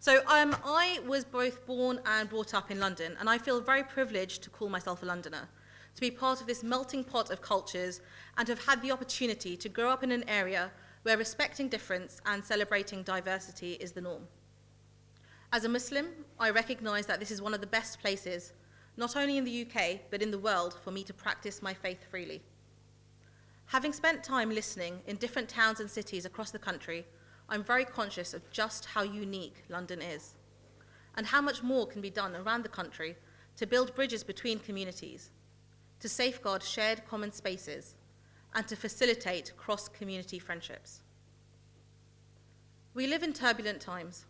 I was both born and brought up in London, and I feel very privileged to call myself a Londoner, to be part of this melting pot of cultures and to have had the opportunity to grow up in an area where respecting difference and celebrating diversity is the norm. As a Muslim, I recognise that this is one of the best places, not only in the UK, but in the world, for me to practice my faith freely. Having spent time listening in different towns and cities across the country, I'm very conscious of just how unique London is, and how much more can be done around the country to build bridges between communities, to safeguard shared common spaces, and to facilitate cross-community friendships. We live in turbulent times.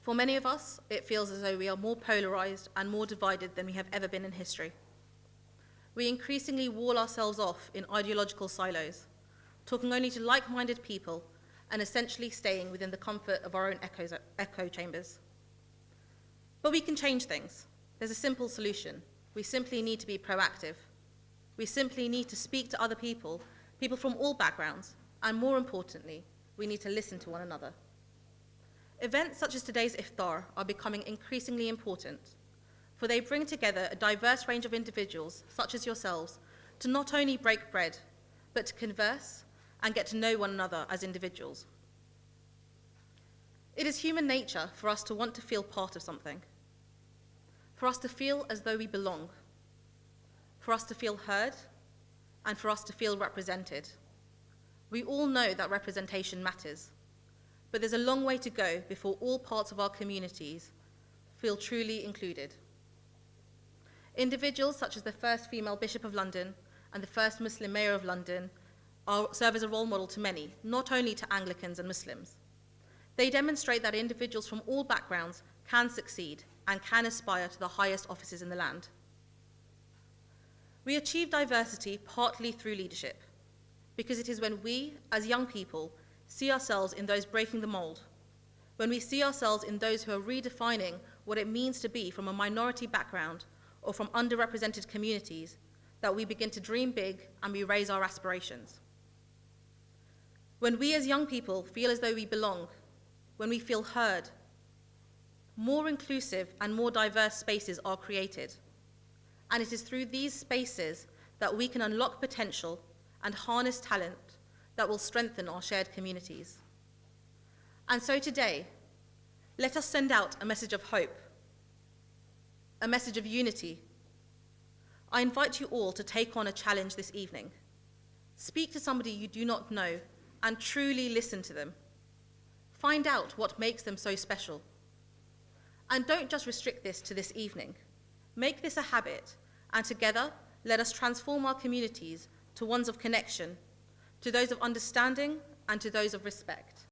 For many of us, it feels as though we are more polarized and more divided than we have ever been in history. We increasingly wall ourselves off in ideological silos, talking only to like-minded people and essentially staying within the comfort of our own echo chambers. But we can change things. There's a simple solution. We simply need to be proactive. We simply need to speak to other people from all backgrounds, and more importantly, we need to listen to one another. Events such as today's iftar are becoming increasingly important, for they bring together a diverse range of individuals, such as yourselves, to not only break bread, but to converse and get to know one another as individuals. It is human nature for us to want to feel part of something, for us to feel as though we belong, for us to feel heard, and for us to feel represented. We all know that representation matters, but there's a long way to go before all parts of our communities feel truly included. Individuals such as the first female Bishop of London and the first Muslim Mayor of London serve as a role model to many, not only to Anglicans and Muslims. They demonstrate that individuals from all backgrounds can succeed and can aspire to the highest offices in the land. We achieve diversity partly through leadership, because it is when we, as young people, see ourselves in those breaking the mold, when we see ourselves in those who are redefining what it means to be from a minority background or from underrepresented communities, that we begin to dream big and we raise our aspirations. When we as young people feel as though we belong, when we feel heard, more inclusive and more diverse spaces are created. And it is through these spaces that we can unlock potential and harness talent that will strengthen our shared communities. And so today, let us send out a message of hope, a message of unity. I invite you all to take on a challenge this evening. Speak to somebody you do not know and truly listen to them. Find out what makes them so special. And don't just restrict this to this evening. Make this a habit, and together, let us transform our communities to ones of connection, to those of understanding, and to those of respect.